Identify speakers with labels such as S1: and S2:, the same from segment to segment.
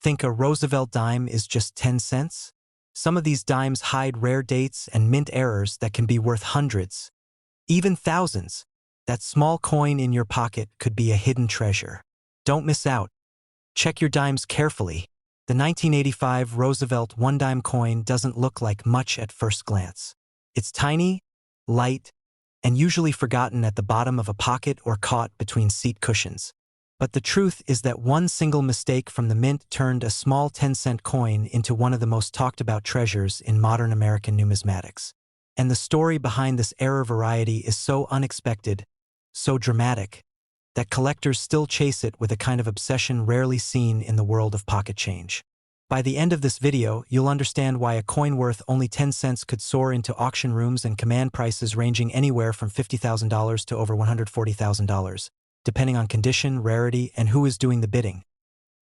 S1: Think a Roosevelt dime is just 10 cents? Some of these dimes hide rare dates and mint errors that can be worth hundreds, even thousands. That small coin in your pocket could be a hidden treasure. Don't miss out. Check your dimes carefully. The 1985 Roosevelt One Dime coin doesn't look like much at first glance. It's tiny, light, and usually forgotten at the bottom of a pocket or caught between seat cushions. But the truth is that one single mistake from the mint turned a small 10-cent coin into one of the most talked about treasures in modern American numismatics. And the story behind this error variety is so unexpected, so dramatic, that collectors still chase it with a kind of obsession rarely seen in the world of pocket change. By the end of this video, you'll understand why a coin worth only 10 cents could soar into auction rooms and command prices ranging anywhere from $50,000 to over $140,000, depending on condition, rarity, and who is doing the bidding.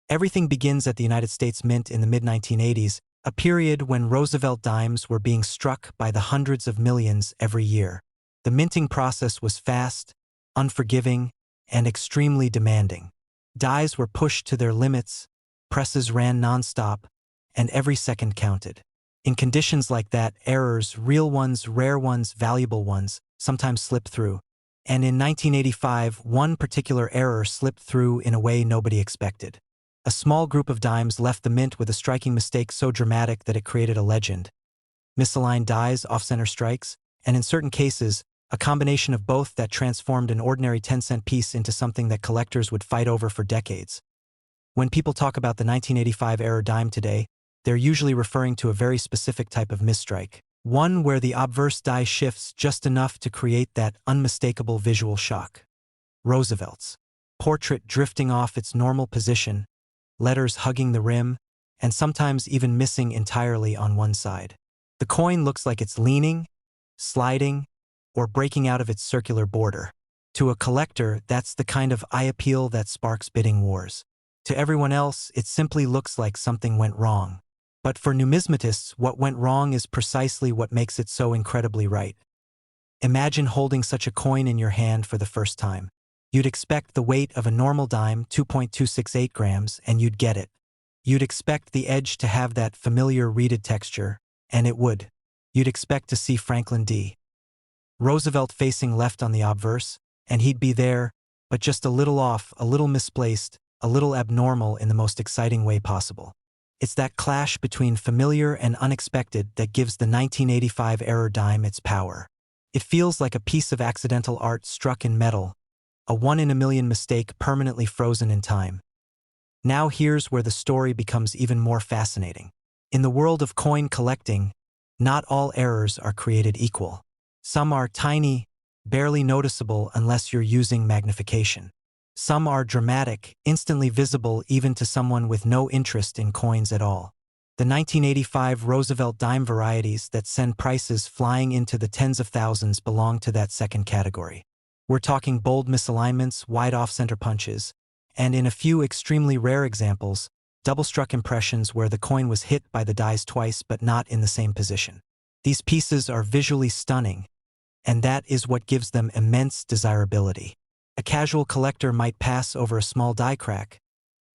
S1: Everything begins at the United States Mint in the mid-1980s, a period when Roosevelt dimes were being struck by the hundreds of millions every year. The minting process was fast, unforgiving, and extremely demanding. Dies were pushed to their limits, presses ran non-stop, and every second counted. In conditions like that, errors, real ones, rare ones, valuable ones, sometimes slip through. And in 1985, one particular error slipped through in a way nobody expected. A small group of dimes left the mint with a striking mistake so dramatic that it created a legend. Misaligned dies, off-center strikes, and in certain cases, a combination of both that transformed an ordinary 10-cent piece into something that collectors would fight over for decades. When people talk about the 1985 error dime today, they're usually referring to a very specific type of misstrike, one where the obverse die shifts just enough to create that unmistakable visual shock. Roosevelt's portrait drifting off its normal position, letters hugging the rim, and sometimes even missing entirely on one side. The coin looks like it's leaning, sliding, or breaking out of its circular border. To a collector, that's the kind of eye appeal that sparks bidding wars. To everyone else, it simply looks like something went wrong. But for numismatists, what went wrong is precisely what makes it so incredibly right. Imagine holding such a coin in your hand for the first time. You'd expect the weight of a normal dime, 2.268 grams, and you'd get it. You'd expect the edge to have that familiar reeded texture, and it would. You'd expect to see Franklin D. Roosevelt facing left on the obverse, and he'd be there, but just a little off, a little misplaced, a little abnormal in the most exciting way possible. It's that clash between familiar and unexpected that gives the 1985 error dime its power. It feels like a piece of accidental art struck in metal, a one-in-a-million mistake permanently frozen in time. Now here's where the story becomes even more fascinating. In the world of coin collecting, not all errors are created equal. Some are tiny, barely noticeable unless you're using magnification. Some are dramatic, instantly visible even to someone with no interest in coins at all. The 1985 Roosevelt dime varieties that send prices flying into the tens of thousands belong to that second category. We're talking bold misalignments, wide off-center punches, and in a few extremely rare examples, double-struck impressions where the coin was hit by the dies twice but not in the same position. These pieces are visually stunning, and that is what gives them immense desirability. A casual collector might pass over a small die crack,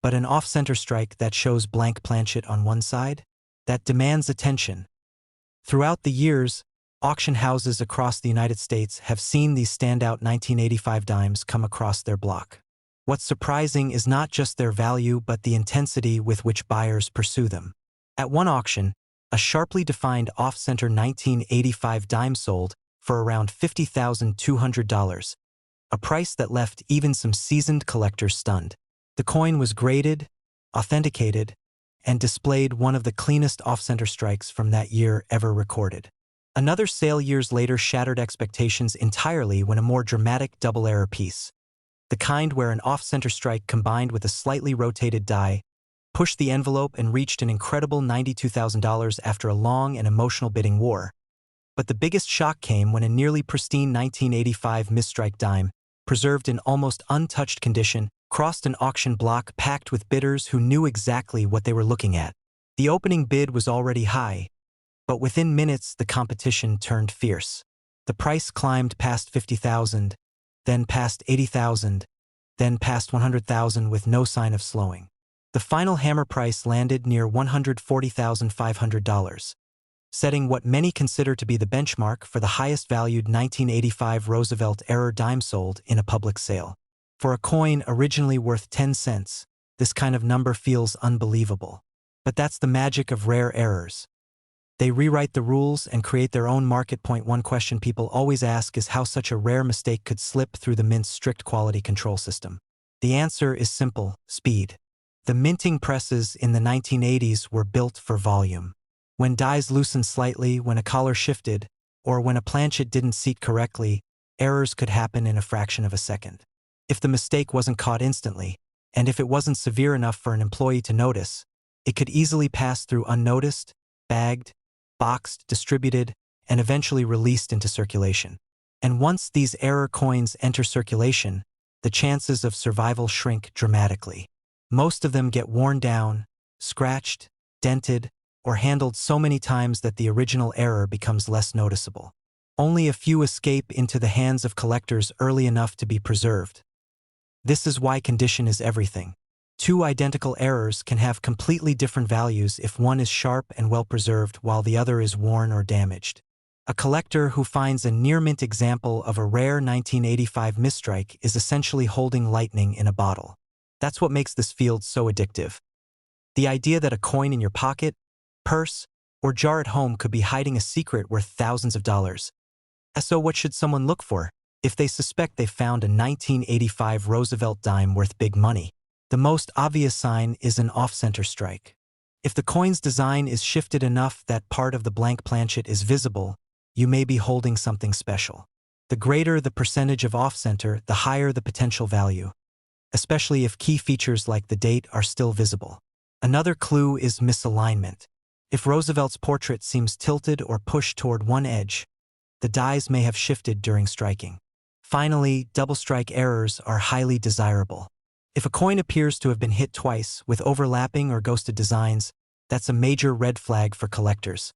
S1: but an off-center strike that shows blank planchet on one side? That demands attention. Throughout the years, auction houses across the United States have seen these standout 1985 dimes come across their block. What's surprising is not just their value but the intensity with which buyers pursue them. At one auction, a sharply defined off-center 1985 dime sold for around $50,200, a price that left even some seasoned collectors stunned. The coin was graded, authenticated, and displayed one of the cleanest off-center strikes from that year ever recorded. Another sale years later shattered expectations entirely when a more dramatic double-error piece, the kind where an off-center strike combined with a slightly rotated die, pushed the envelope and reached an incredible $92,000 after a long and emotional bidding war. But the biggest shock came when a nearly pristine 1985 misstrike dime, preserved in almost untouched condition, crossed an auction block packed with bidders who knew exactly what they were looking at. The opening bid was already high, but within minutes the competition turned fierce. The price climbed past $50,000, then past $80,000, then past $100,000 with no sign of slowing. The final hammer price landed near $140,500, setting what many consider to be the benchmark for the highest-valued 1985 Roosevelt-era dime sold in a public sale. For a coin originally worth 10 cents, this kind of number feels unbelievable. But that's the magic of rare errors. They rewrite the rules and create their own market. One question people always ask is how such a rare mistake could slip through the Mint's strict quality control system. The answer is simple: speed. The minting presses in the 1980s were built for volume. When dies loosened slightly, when a collar shifted, or when a planchet didn't seat correctly, errors could happen in a fraction of a second. If the mistake wasn't caught instantly, and if it wasn't severe enough for an employee to notice, it could easily pass through unnoticed, bagged, boxed, distributed, and eventually released into circulation. And once these error coins enter circulation, the chances of survival shrink dramatically. Most of them get worn down, scratched, dented, or handled so many times that the original error becomes less noticeable. Only a few escape into the hands of collectors early enough to be preserved. This is why condition is everything. Two identical errors can have completely different values if one is sharp and well-preserved while the other is worn or damaged. A collector who finds a near-mint example of a rare 1985 misstrike is essentially holding lightning in a bottle. That's what makes this field so addictive. The idea that a coin in your pocket, purse, or jar at home could be hiding a secret worth thousands of dollars. So what should someone look for if they suspect they found a 1985 Roosevelt dime worth big money? The most obvious sign is an off-center strike. If the coin's design is shifted enough that part of the blank planchet is visible, you may be holding something special. The greater the percentage of off-center, the higher the potential value, especially if key features like the date are still visible. Another clue is misalignment. If Roosevelt's portrait seems tilted or pushed toward one edge, the dies may have shifted during striking. Finally, double strike errors are highly desirable. If a coin appears to have been hit twice with overlapping or ghosted designs, that's a major red flag for collectors.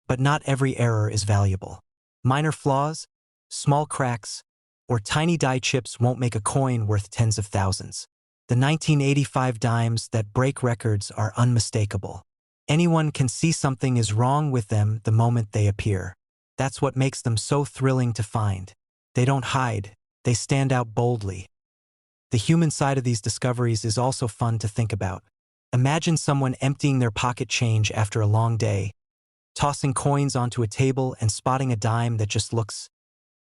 S1: But not every error is valuable. Minor flaws, small cracks, or tiny die chips won't make a coin worth tens of thousands. The 1985 dimes that break records are unmistakable. Anyone can see something is wrong with them the moment they appear. That's what makes them so thrilling to find. They don't hide, they stand out boldly. The human side of these discoveries is also fun to think about. Imagine someone emptying their pocket change after a long day, tossing coins onto a table and spotting a dime that just looks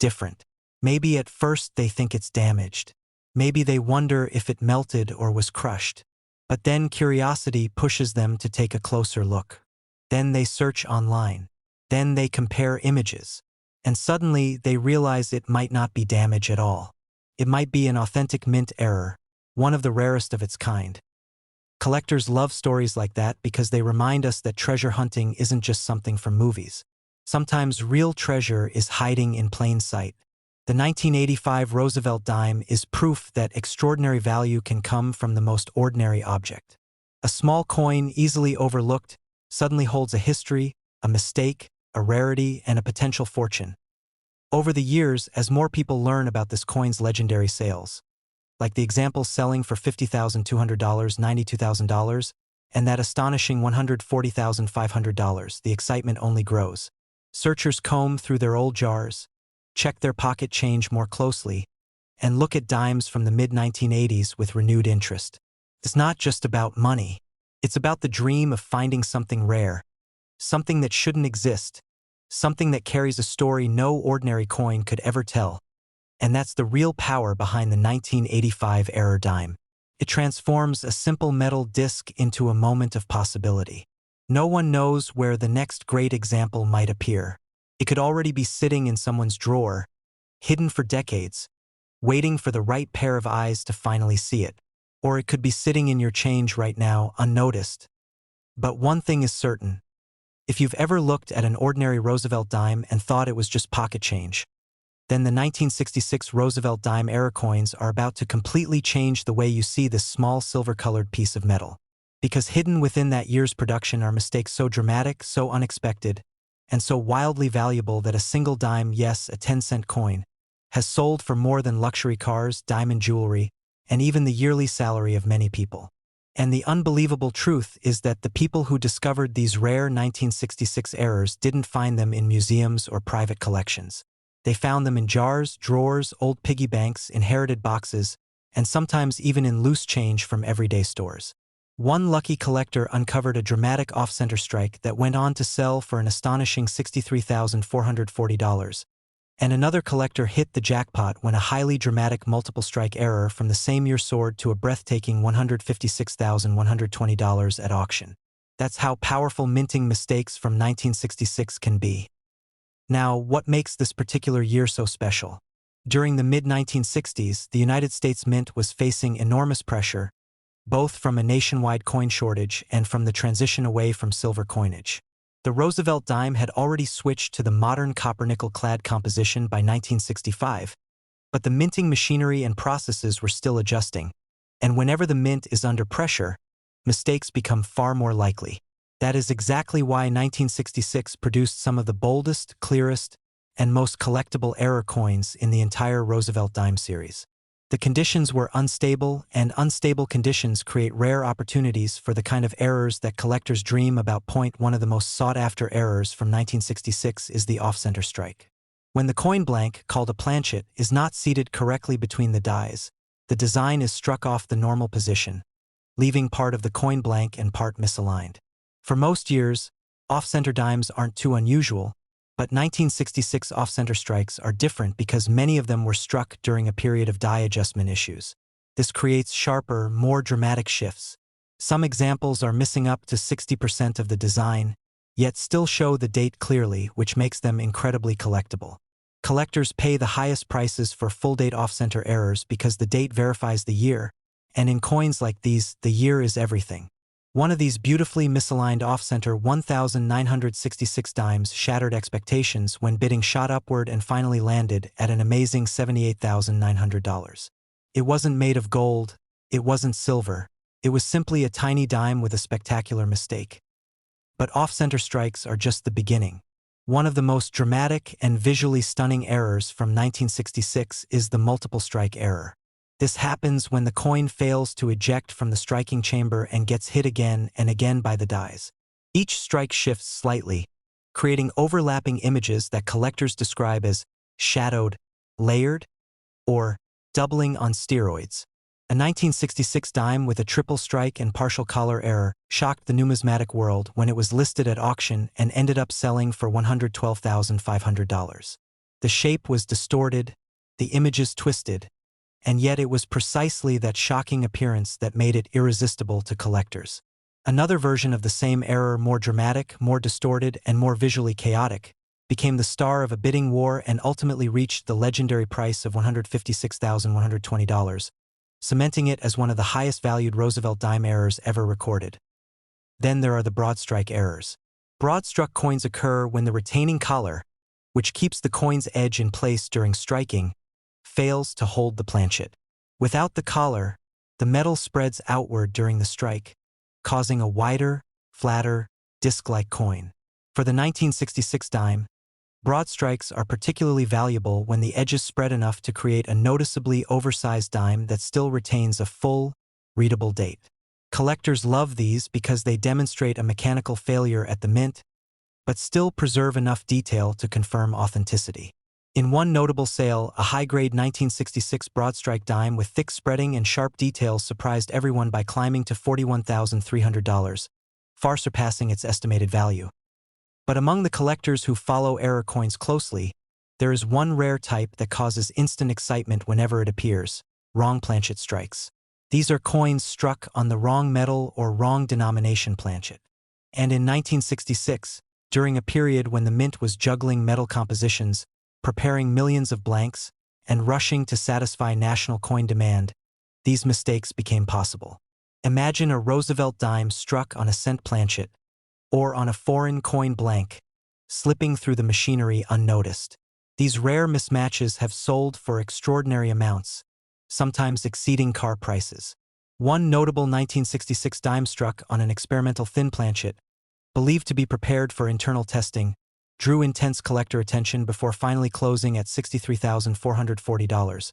S1: different. Maybe at first they think it's damaged. Maybe they wonder if it melted or was crushed. But then curiosity pushes them to take a closer look. Then they search online. Then they compare images. And suddenly they realize it might not be damage at all. It might be an authentic mint error, one of the rarest of its kind. Collectors love stories like that because they remind us that treasure hunting isn't just something from movies. Sometimes real treasure is hiding in plain sight. The 1985 Roosevelt dime is proof that extraordinary value can come from the most ordinary object. A small coin easily overlooked suddenly holds a history, a mistake, a rarity, and a potential fortune. Over the years, as more people learn about this coin's legendary sales, like the example selling for $50,200, $92,000, and that astonishing $140,500, the excitement only grows. Searchers comb through their old jars, check their pocket change more closely, and look at dimes from the mid-1980s with renewed interest. It's not just about money. It's about the dream of finding something rare, something that shouldn't exist, something that carries a story no ordinary coin could ever tell. And that's the real power behind the 1985 error dime. It transforms a simple metal disc into a moment of possibility. No one knows where the next great example might appear. It could already be sitting in someone's drawer, hidden for decades, waiting for the right pair of eyes to finally see it. Or it could be sitting in your change right now, unnoticed. But one thing is certain. If you've ever looked at an ordinary Roosevelt dime and thought it was just pocket change, then the 1966 Roosevelt dime error coins are about to completely change the way you see this small silver-colored piece of metal. Because hidden within that year's production are mistakes so dramatic, so unexpected, and so wildly valuable that a single dime, yes, a 10-cent coin, has sold for more than luxury cars, diamond jewelry, and even the yearly salary of many people. And the unbelievable truth is that the people who discovered these rare 1966 errors didn't find them in museums or private collections. They found them in jars, drawers, old piggy banks, inherited boxes, and sometimes even in loose change from everyday stores. One lucky collector uncovered a dramatic off-center strike that went on to sell for an astonishing $63,440. And another collector hit the jackpot when a highly dramatic multiple strike error from the same year soared to a breathtaking $156,120 at auction. That's how powerful minting mistakes from 1966 can be. Now, what makes this particular year so special? During the mid-1960s, the United States Mint was facing enormous pressure, both from a nationwide coin shortage and from the transition away from silver coinage. The Roosevelt dime had already switched to the modern copper-nickel-clad composition by 1965, but the minting machinery and processes were still adjusting, and whenever the mint is under pressure, mistakes become far more likely. That is exactly why 1966 produced some of the boldest, clearest, and most collectible error coins in the entire Roosevelt dime series. The conditions were unstable, and unstable conditions create rare opportunities for the kind of errors that collectors dream about. One of the most sought-after errors from 1966 is the off-center strike. When the coin blank, called a planchet, is not seated correctly between the dies, the design is struck off the normal position, leaving part of the coin blank and part misaligned. For most years, off-center dimes aren't too unusual, but 1966 off-center strikes are different because many of them were struck during a period of die adjustment issues. This creates sharper, more dramatic shifts. Some examples are missing up to 60% of the design, yet still show the date clearly, which makes them incredibly collectible. Collectors pay the highest prices for full-date off-center errors because the date verifies the year, and in coins like these, the year is everything. One of these beautifully misaligned off-center 1,966 dimes shattered expectations when bidding shot upward and finally landed at an amazing $78,900. It wasn't made of gold, it wasn't silver, it was simply a tiny dime with a spectacular mistake. But off-center strikes are just the beginning. One of the most dramatic and visually stunning errors from 1966 is the multiple strike error. This happens when the coin fails to eject from the striking chamber and gets hit again and again by the dies. Each strike shifts slightly, creating overlapping images that collectors describe as shadowed, layered, or doubling on steroids. A 1966 dime with a triple strike and partial collar error shocked the numismatic world when it was listed at auction and ended up selling for $112,500. The shape was distorted, the images twisted, and yet it was precisely that shocking appearance that made it irresistible to collectors. Another version of the same error, more dramatic, more distorted, and more visually chaotic, became the star of a bidding war and ultimately reached the legendary price of $156,120, cementing it as one of the highest-valued Roosevelt dime errors ever recorded. Then there are the broad-strike errors. Broad-struck coins occur when the retaining collar, which keeps the coin's edge in place during striking, fails to hold the planchet. Without the collar, the metal spreads outward during the strike, causing a wider, flatter, disc-like coin. For the 1966 dime, broad strikes are particularly valuable when the edges spread enough to create a noticeably oversized dime that still retains a full, readable date. Collectors love these because they demonstrate a mechanical failure at the mint, but still preserve enough detail to confirm authenticity. In one notable sale, a high-grade 1966 broad-strike dime with thick spreading and sharp details surprised everyone by climbing to $41,300, far surpassing its estimated value. But among the collectors who follow error coins closely, there is one rare type that causes instant excitement whenever it appears: wrong planchet strikes. These are coins struck on the wrong metal or wrong denomination planchet. And in 1966, during a period when the mint was juggling metal compositions, preparing millions of blanks, and rushing to satisfy national coin demand, these mistakes became possible. Imagine a Roosevelt dime struck on a cent planchet, or on a foreign coin blank, slipping through the machinery unnoticed. These rare mismatches have sold for extraordinary amounts, sometimes exceeding car prices. One notable 1966 dime struck on an experimental thin planchet, believed to be prepared for internal testing, drew intense collector attention before finally closing at $63,440,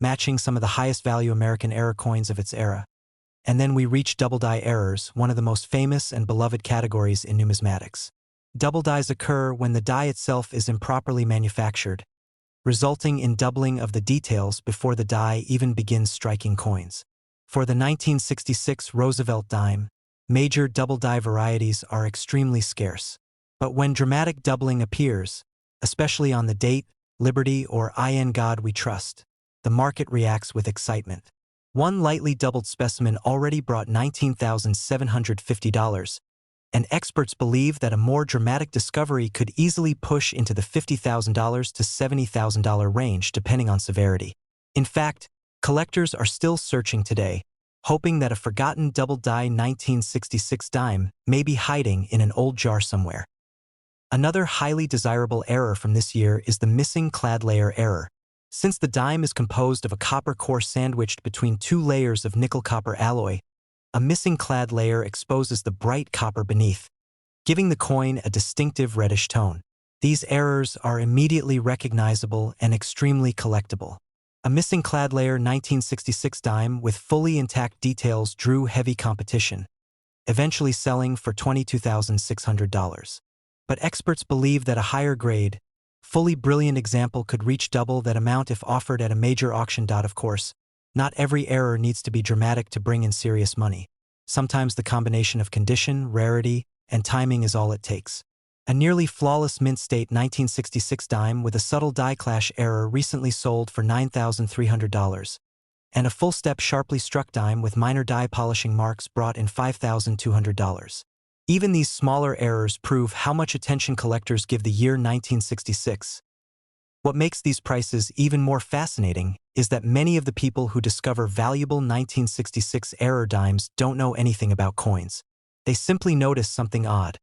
S1: matching some of the highest value American error coins of its era. And then we reach double die errors, one of the most famous and beloved categories in numismatics. Double dies occur when the die itself is improperly manufactured, resulting in doubling of the details before the die even begins striking coins. For the 1966 Roosevelt dime, major double die varieties are extremely scarce. But when dramatic doubling appears, especially on the date, Liberty, or in God we trust, the market reacts with excitement. One lightly doubled specimen already brought $19,750, and experts believe that a more dramatic discovery could easily push into the $50,000 to $70,000 range depending on severity. In fact, collectors are still searching today, hoping that a forgotten double-die 1966 dime may be hiding in an old jar somewhere. Another highly desirable error from this year is the missing clad layer error. Since the dime is composed of a copper core sandwiched between two layers of nickel-copper alloy, a missing clad layer exposes the bright copper beneath, giving the coin a distinctive reddish tone. These errors are immediately recognizable and extremely collectible. A missing clad layer 1966 dime with fully intact details drew heavy competition, eventually selling for $22,600. But experts believe that a higher grade, fully brilliant example could reach double that amount if offered at a major auction. Of course, not every error needs to be dramatic to bring in serious money. Sometimes the combination of condition, rarity, and timing is all it takes. A nearly flawless mint state 1966 dime with a subtle die clash error recently sold for $9,300, and a full-step sharply struck dime with minor die polishing marks brought in $5,200. Even these smaller errors prove how much attention collectors give the year 1966. What makes these prices even more fascinating is that many of the people who discover valuable 1966 error dimes don't know anything about coins. They simply notice something odd.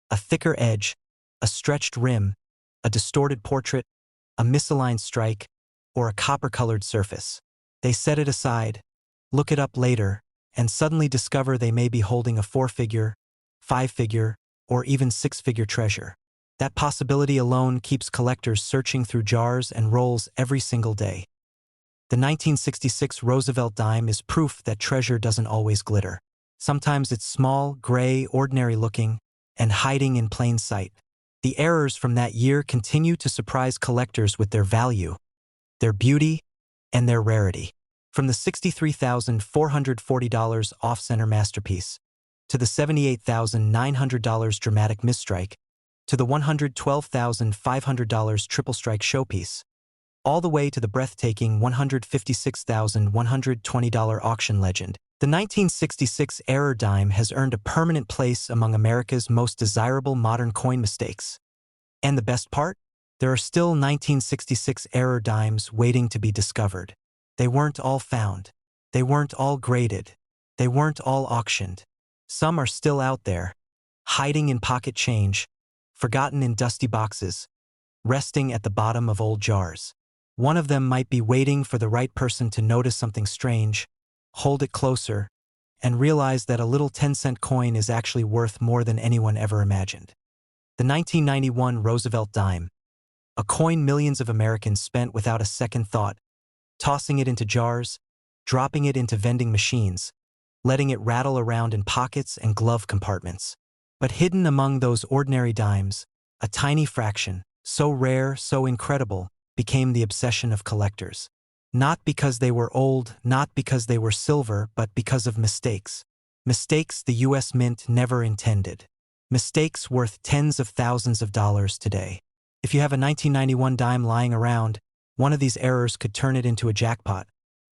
S1: A thicker edge, a stretched rim, a distorted portrait, a misaligned strike, or a copper-colored surface. They set it aside, look it up later, and suddenly discover they may be holding a four-figure, five-figure, or even six-figure treasure. That possibility alone keeps collectors searching through jars and rolls every single day. The 1966 Roosevelt dime is proof that treasure doesn't always glitter. Sometimes it's small, gray, ordinary-looking, and hiding in plain sight. The errors from that year continue to surprise collectors with their value, their beauty, and their rarity. From the $63,440 off-center masterpiece, to the $78,900 dramatic misstrike, to the $112,500 triple strike showpiece, all the way to the breathtaking $156,120 auction legend, the 1966 error dime has earned a permanent place among America's most desirable modern coin mistakes. And the best part? There are still 1966 error dimes waiting to be discovered. They weren't all found. They weren't all graded. They weren't all auctioned. Some are still out there, hiding in pocket change, forgotten in dusty boxes, resting at the bottom of old jars. One of them might be waiting for the right person to notice something strange, hold it closer, and realize that a little 10-cent coin is actually worth more than anyone ever imagined. The 1991 Roosevelt dime, a coin millions of Americans spent without a second thought, tossing it into jars, dropping it into vending machines, letting it rattle around in pockets and glove compartments. But hidden among those ordinary dimes, a tiny fraction, so rare, so incredible, became the obsession of collectors. Not because they were old, not because they were silver, but because of mistakes. Mistakes the U.S. Mint never intended. Mistakes worth tens of thousands of dollars today. If you have a 1991 dime lying around, one of these errors could turn it into a jackpot,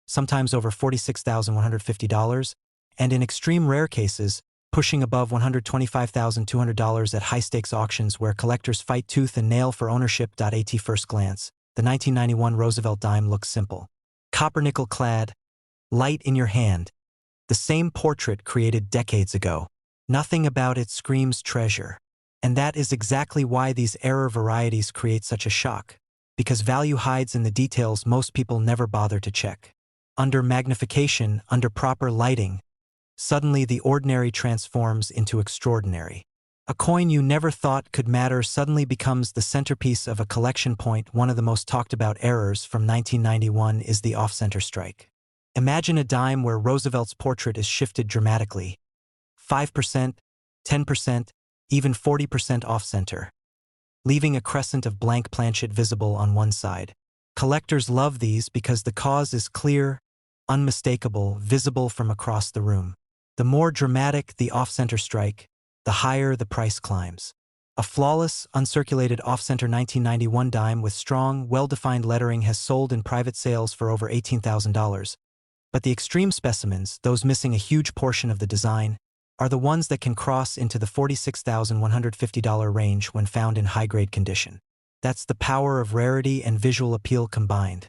S1: sometimes over $46,150, and in extreme rare cases, pushing above $125,200 at high-stakes auctions where collectors fight tooth and nail for ownership. At first glance, the 1991 Roosevelt dime looks simple. Copper-nickel clad, light in your hand, the same portrait created decades ago. Nothing about it screams treasure. And that is exactly why these error varieties create such a shock, because value hides in the details most people never bother to check. Under magnification, under proper lighting, suddenly the ordinary transforms into extraordinary. A coin you never thought could matter suddenly becomes the centerpiece of a collection point. One of the most talked about errors from 1991 is the off-center strike. Imagine a dime where Roosevelt's portrait is shifted dramatically. 5%, 10%, even 40% off-center, leaving a crescent of blank planchet visible on one side. Collectors love these because the cause is clear, unmistakable, visible from across the room. The more dramatic the off-center strike, the higher the price climbs. A flawless, uncirculated off-center 1991 dime with strong, well-defined lettering has sold in private sales for over $18,000. But the extreme specimens, those missing a huge portion of the design, are the ones that can cross into the $46,150 range when found in high-grade condition. That's the power of rarity and visual appeal combined.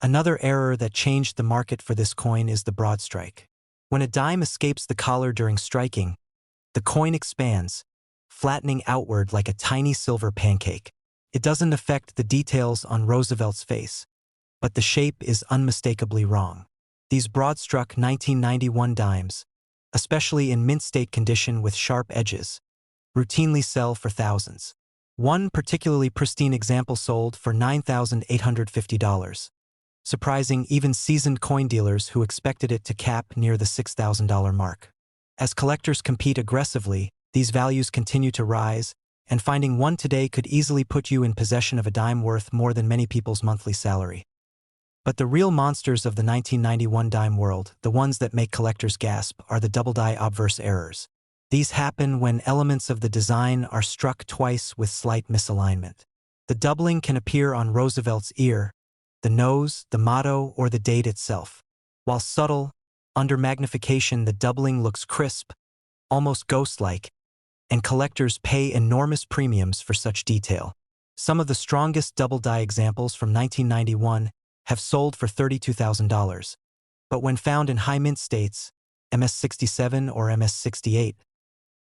S1: Another error that changed the market for this coin is the broad strike. When a dime escapes the collar during striking, the coin expands, flattening outward like a tiny silver pancake. It doesn't affect the details on Roosevelt's face, but the shape is unmistakably wrong. These broad-struck 1991 dimes, especially in mint-state condition with sharp edges, routinely sell for thousands. One particularly pristine example sold for $9,850, surprising even seasoned coin dealers who expected it to cap near the $6,000 mark. As collectors compete aggressively, these values continue to rise, and finding one today could easily put you in possession of a dime worth more than many people's monthly salary. But the real monsters of the 1991 dime world, the ones that make collectors gasp, are the double die obverse errors. These happen when elements of the design are struck twice with slight misalignment. The doubling can appear on Roosevelt's ear, the nose, the motto, or the date itself. While subtle, under magnification the doubling looks crisp, almost ghost-like, and collectors pay enormous premiums for such detail. Some of the strongest double die examples from 1991 have sold for $32,000, but when found in high mint states, MS-67 or MS-68,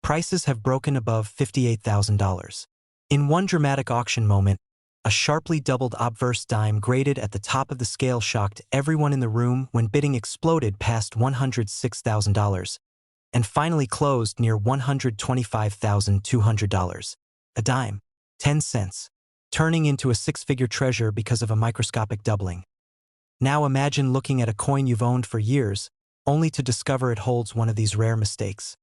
S1: prices have broken above $58,000. In one dramatic auction moment, a sharply doubled obverse dime graded at the top of the scale shocked everyone in the room when bidding exploded past $106,000 and finally closed near $125,200. A dime, 10 cents, turning into a six-figure treasure because of a microscopic doubling. Now imagine looking at a coin you've owned for years, only to discover it holds one of these rare mistakes.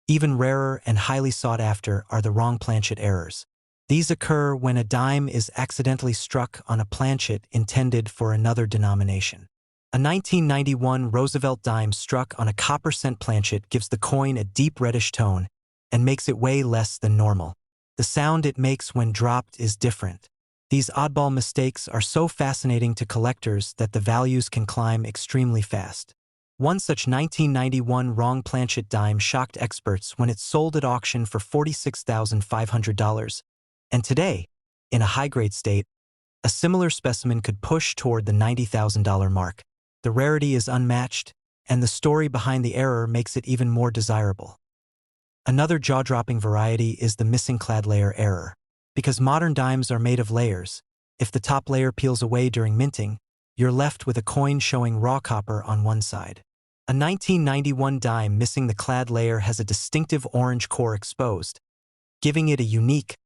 S1: Even rarer and highly sought after are the wrong planchet errors. These occur when a dime is accidentally struck on a planchet intended for another denomination. A 1991 Roosevelt dime struck on a copper cent planchet gives the coin a deep reddish tone and makes it weigh less than normal. The sound it makes when dropped is different. These oddball mistakes are so fascinating to collectors that the values can climb extremely fast. One such 1991 wrong planchet dime shocked experts when it sold at auction for $46,500, and today, in a high-grade state, a similar specimen could push toward the $90,000 mark. The rarity is unmatched, and the story behind the error makes it even more desirable. Another jaw-dropping variety is the missing clad layer error. Because modern dimes are made of layers, if the top layer peels away during minting, you're left with a coin showing raw copper on one side. A 1991 dime missing the clad layer has a distinctive orange core exposed, giving it a unique,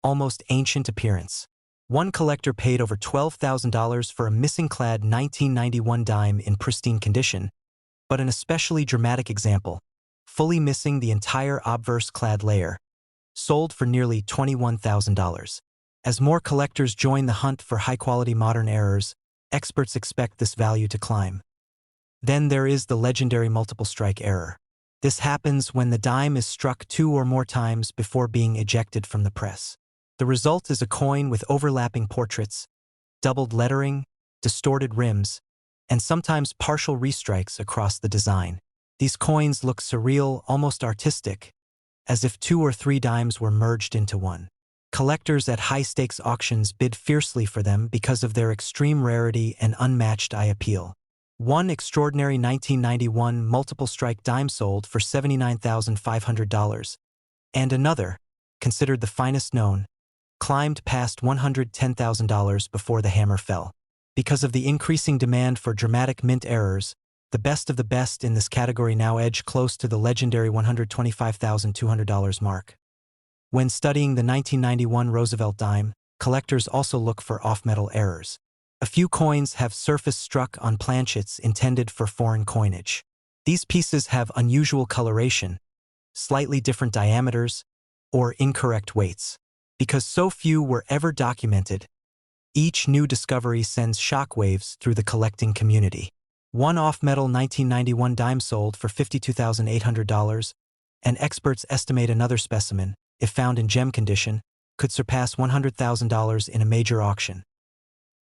S1: almost ancient appearance. One collector paid over $12,000 for a missing clad 1991 dime in pristine condition, but an especially dramatic example, fully missing the entire obverse clad layer, sold for nearly $21,000. As more collectors join the hunt for high-quality modern errors, experts expect this value to climb. Then there is the legendary multiple strike error. This happens when the dime is struck 2 or more times before being ejected from the press. The result is a coin with overlapping portraits, doubled lettering, distorted rims, and sometimes partial restrikes across the design. These coins look surreal, almost artistic, as if 2 or 3 dimes were merged into one. Collectors at high-stakes auctions bid fiercely for them because of their extreme rarity and unmatched eye appeal. One extraordinary 1991 multiple-strike dime sold for $79,500, and another, considered the finest known, climbed past $110,000 before the hammer fell. Because of the increasing demand for dramatic mint errors, the best of the best in this category now edge close to the legendary $125,200 mark. When studying the 1991 Roosevelt dime, collectors also look for off-metal errors. A few coins have surface struck on planchets intended for foreign coinage. These pieces have unusual coloration, slightly different diameters, or incorrect weights. Because so few were ever documented, each new discovery sends shockwaves through the collecting community. One off-metal 1991 dime sold for $52,800, and experts estimate another specimen, if found in gem condition, could surpass $100,000 in a major auction.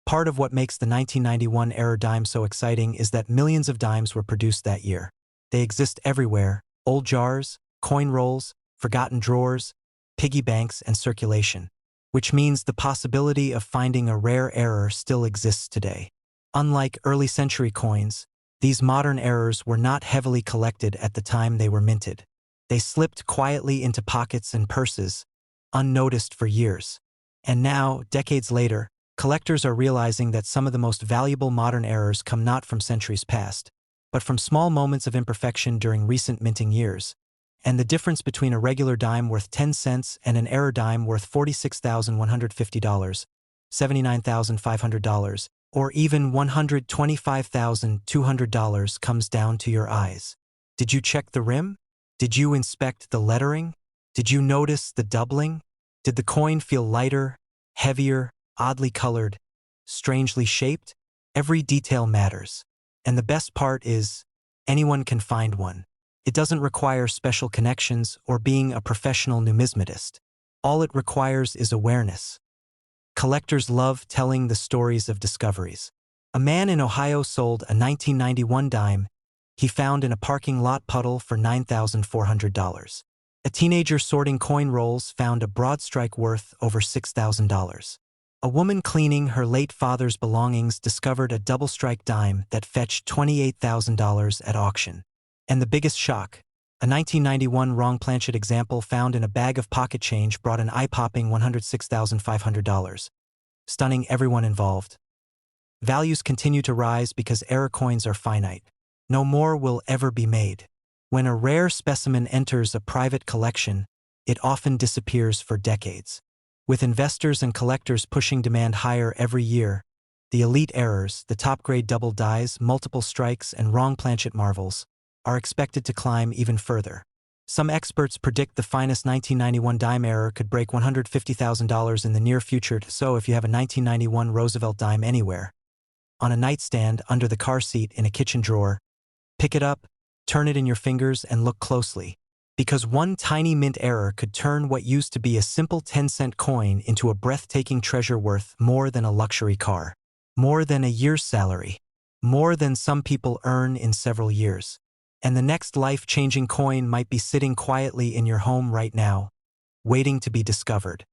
S1: Part of what makes the 1991 era dime so exciting is that millions of dimes were produced that year. They exist everywhere: old jars, coin rolls, forgotten drawers, piggy banks, and circulation, which means the possibility of finding a rare error still exists today. Unlike early century coins, these modern errors were not heavily collected at the time they were minted. They slipped quietly into pockets and purses, unnoticed for years. And now, decades later, collectors are realizing that some of the most valuable modern errors come not from centuries past, but from small moments of imperfection during recent minting years. And the difference between a regular dime worth 10 cents and an error dime worth $46,150, $79,500, or even $125,200 comes down to your eyes. Did you check the rim? Did you inspect the lettering? Did you notice the doubling? Did the coin feel lighter, heavier, oddly colored, strangely shaped? Every detail matters. And the best part is, anyone can find one. It doesn't require special connections or being a professional numismatist. All it requires is awareness. Collectors love telling the stories of discoveries. A man in Ohio sold a 1991 dime he found in a parking lot puddle for $9,400. A teenager sorting coin rolls found a broad strike worth over $6,000. A woman cleaning her late father's belongings discovered a double strike dime that fetched $28,000 at auction. And the biggest shock, a 1991 wrong planchet example found in a bag of pocket change brought an eye-popping $106,500, stunning everyone involved. Values continue to rise because error coins are finite. No more will ever be made. When a rare specimen enters a private collection, it often disappears for decades. With investors and collectors pushing demand higher every year, the elite errors, the top-grade double dies, multiple strikes, and wrong planchet marvels, are expected to climb even further. Some experts predict the finest 1991 dime error could break $150,000 in the near future. So if you have a 1991 Roosevelt dime anywhere, on a nightstand, under the car seat, in a kitchen drawer, pick it up, turn it in your fingers, and look closely. Because one tiny mint error could turn what used to be a simple 10-cent coin into a breathtaking treasure worth more than a luxury car, more than a year's salary, more than some people earn in several years. And the next life-changing coin might be sitting quietly in your home right now, waiting to be discovered.